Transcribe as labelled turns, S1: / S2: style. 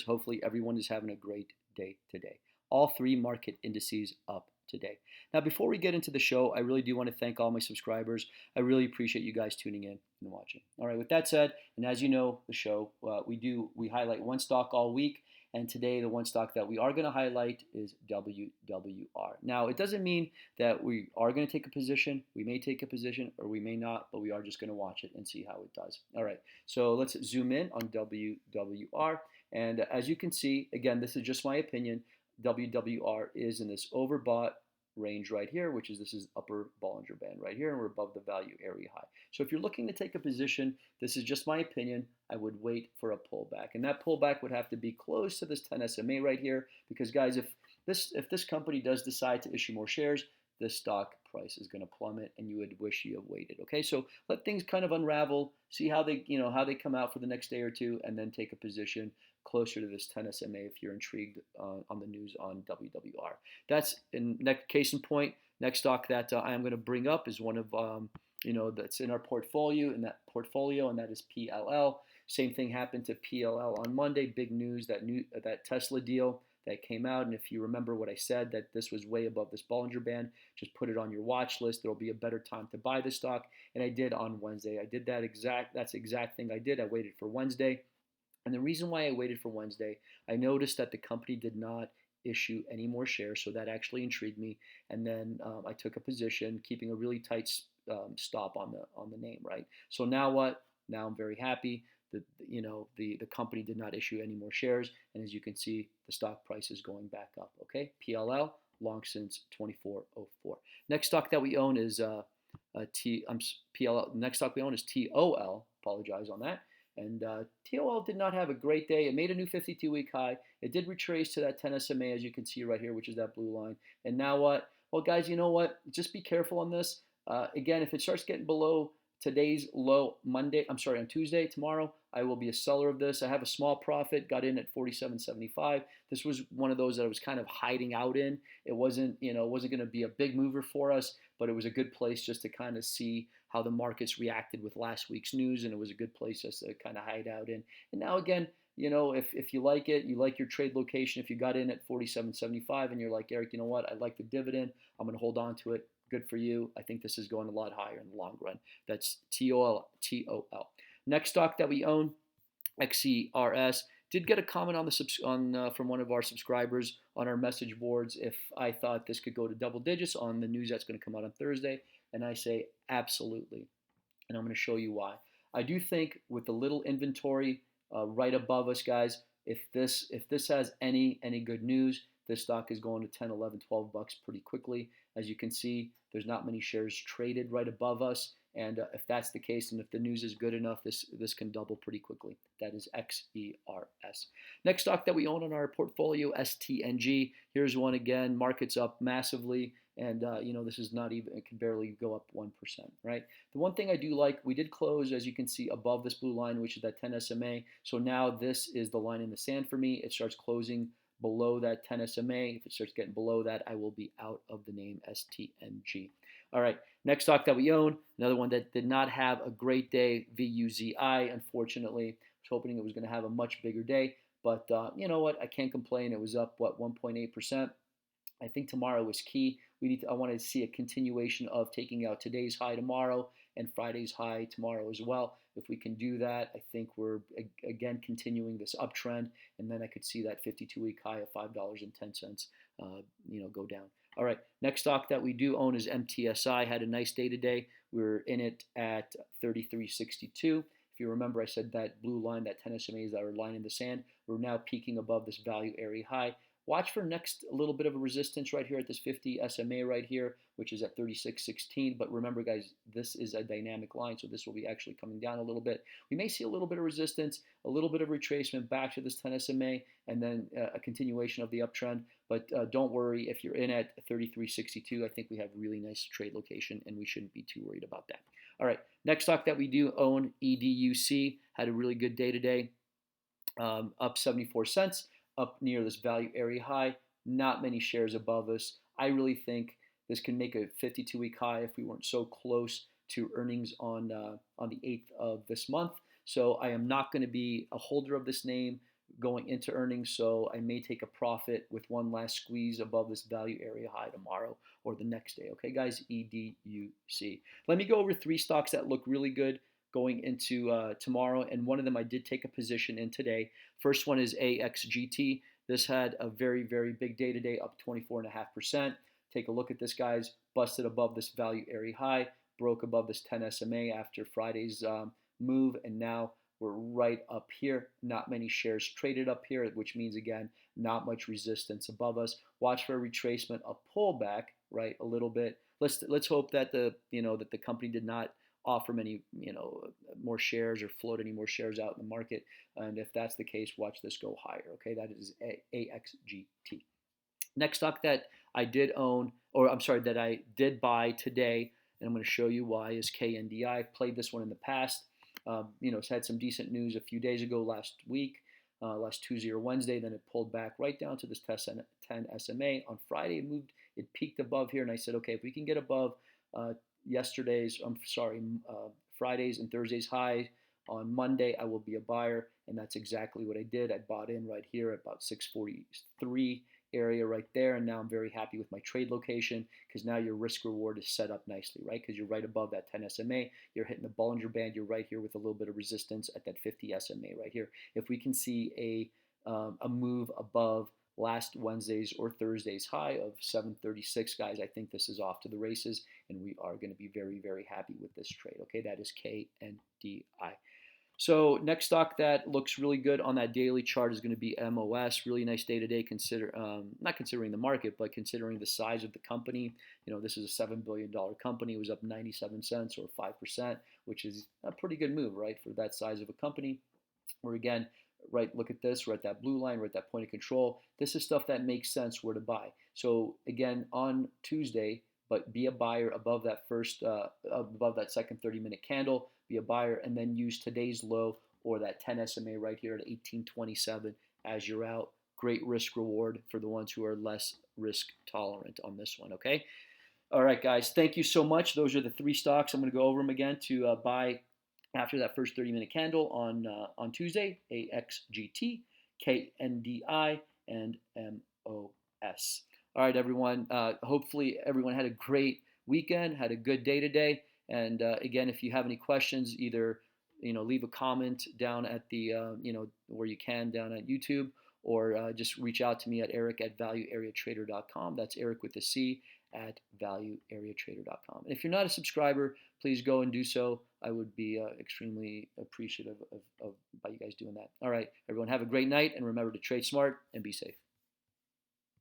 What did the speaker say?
S1: Hopefully everyone is having a great day today. All three market indices up today. Now, before we get into the show, I really do want to thank all my subscribers. I really appreciate you guys tuning in and watching. All right, with that said, and as you know, the show, we highlight one stock all week. And today, the one stock that we are going to highlight is WWR. Now, it doesn't mean that we are going to take a position. We may take a position or we may not, but we are just going to watch it and see how it does. All right, so let's zoom in on WWR. And as you can see, again, this is just my opinion. WWR is in this overbought range right here, which is this is upper Bollinger Band right here, and we're above the value area high. So if you're looking to take a position, this is just my opinion, I would wait for a pullback. And that pullback would have to be close to this 10 SMA right here, because guys, if this company does decide to issue more shares, this stock price is going to plummet and you would wish you have waited. Okay, so let things kind of unravel, see how they come out for the next day or two, and then take a position closer to this 10 SMA if you're intrigued on the news on WWR. That's in next case in point. Next stock that I am going to bring up is one of that's in our portfolio, and that is PLL. Same thing happened to PLL on Monday. Big news, that Tesla deal that came out, and if you remember what I said, that this was way above this Bollinger Band, just put it on your watch list. There'll be a better time to buy the stock, and I did on Wednesday. I did that's the exact thing I did. I waited for Wednesday, and the reason why I waited for Wednesday, I noticed that the company did not issue any more shares, so that actually intrigued me, and then I took a position, keeping a really tight stop on the name, right? So now what? Now I'm very happy. The company did not issue any more shares, and as you can see, the stock price is going back up. Okay, PLL long since 2404. Next stock that we own is PLL. Next stock we own is TOL. Apologize on that. And TOL did not have a great day. It made a new 52-week high. It did retrace to that 10 SMA, as you can see right here, which is that blue line. And now what? Well, guys, you know what? Just be careful on this. Again, if it starts getting below today's low on Tuesday, tomorrow, I will be a seller of this. I have a small profit, got in at 47.75. This was one of those that I was kind of hiding out in. It wasn't going to be a big mover for us, but it was a good place just to kind of see how the markets reacted with last week's news, and it was a good place just to kind of hide out in. And now again, if you like it, you like your trade location, if you got in at 47.75 and you're like, Eric, you know what, I like the dividend, I'm going to hold on to it. Good for you. I think this is going a lot higher in the long run. That's TOL. Next stock that we own, XERS. Did get a comment from one of our subscribers on our message boards if I thought this could go to double digits on the news that's going to come out on Thursday, and I say absolutely, and I'm going to show you why. I do think with the little inventory right above us, guys, if this has any good news, this stock is going to 10, 11, 12 bucks pretty quickly. As you can see, there's not many shares traded right above us. And if that's the case, and if the news is good enough, this can double pretty quickly. That is XERS. Next stock that we own in our portfolio, STNG. Here's one again. Market's up massively. And, this is not even, it can barely go up 1%, right? The one thing I do like, we did close, as you can see, above this blue line, which is that 10 SMA. So now this is the line in the sand for me. It starts closing below that 10 SMA. If it starts getting below that, I will be out of the name STNG. All right, next stock that we own, another one that did not have a great day, VUZI, unfortunately. I was hoping it was going to have a much bigger day, but you know what? I can't complain. It was up, 1.8%. I think tomorrow is key. I want to see a continuation of taking out today's high tomorrow and Friday's high tomorrow as well. If we can do that, I think we're again continuing this uptrend, and then I could see that 52-week high of $5.10, go down. All right, next stock that we do own is MTSI. Had a nice day today. We're in it at 33.62. If you remember, I said that blue line, that 10 SMAs that are line in the sand, we're now peaking above this value area high. Watch for next a little bit of a resistance right here at this 50 SMA right here, which is at 36.16. But remember, guys, this is a dynamic line, so this will be actually coming down a little bit. We may see a little bit of resistance, a little bit of retracement back to this 10 SMA, and then a continuation of the uptrend. But don't worry, if you're in at 33.62, I think we have really nice trade location, and we shouldn't be too worried about that. All right, next stock that we do own, EDUC, had a really good day today, up 74 cents. Up near this value area high, not many shares above us. I really think this can make a 52-week high if we weren't so close to earnings on the 8th of this month. So I am not going to be a holder of this name. going into earnings, so I may take a profit with one last squeeze above this value area high tomorrow or the next day. Okay, guys, EDUC. Let me go over 3 stocks that look really good going into tomorrow, and one of them I did take a position in today. First one is AXGT. This had a very, very big day today, up 24.5%. Take a look at this, guys. Busted above this value area high, broke above this 10 SMA after Friday's move, and now we're right up here. Not many shares traded up here, which means, again, not much resistance above us. Watch for a retracement, a pullback, right, a little bit. Let's hope that the company did not offer many more shares or float any more shares out in the market. And if that's the case, watch this go higher. Okay, that is AXGT. Next stock that I did own, or I'm sorry, that I did buy today, and I'm going to show you why, is KNDI. I've played this one in the past. It's had some decent news a few days ago, last week, last Tuesday or Wednesday. Then it pulled back right down to this 10 SMA. On Friday, it peaked above here, and I said, okay, if we can get above Fridays and Thursdays high on Monday, I will be a buyer, and that's exactly what I did. I bought in right here at about 643 area right there, and now I'm very happy with my trade location, because now your risk reward is set up nicely, right? Because you're right above that 10 SMA, you're hitting the Bollinger Band, you're right here with a little bit of resistance at that 50 SMA right here. If we can see a move above last Wednesday's or Thursday's high of 736, guys, I think this is off to the races, and we are going to be very, very happy with this trade. Okay, that is KNDI. So next stock that looks really good on that daily chart is going to be MOS. Really nice day today, not considering the market, but considering the size of the company. This is a $7 billion company. It was up 97 cents or 5%, which is a pretty good move, right, for that size of a company. Where again, right, look at this. We're at that blue line. We're at that point of control. This is stuff that makes sense where to buy. So again, on Tuesday, but be a buyer above that second 30-minute candle, be a buyer, and then use today's low or that 10 SMA right here at 1827 as you're out. Great risk reward for the ones who are less risk tolerant on this one, okay? All right, guys, thank you so much. Those are the 3 stocks. I'm going to go over them again to buy after that first 30-minute candle on Tuesday: AXGT, KNDI, and MOS. All right, everyone. Hopefully, everyone had a great weekend, had a good day today. And again, if you have any questions, either leave a comment down at the where you can down at YouTube, or just reach out to me at eric@valueareatrader.com. That's Eric with a C at valueareatrader.com. And if you're not a subscriber, please go and do so. I would be extremely appreciative of by you guys doing that. All right, everyone, have a great night, and remember to trade smart and be safe.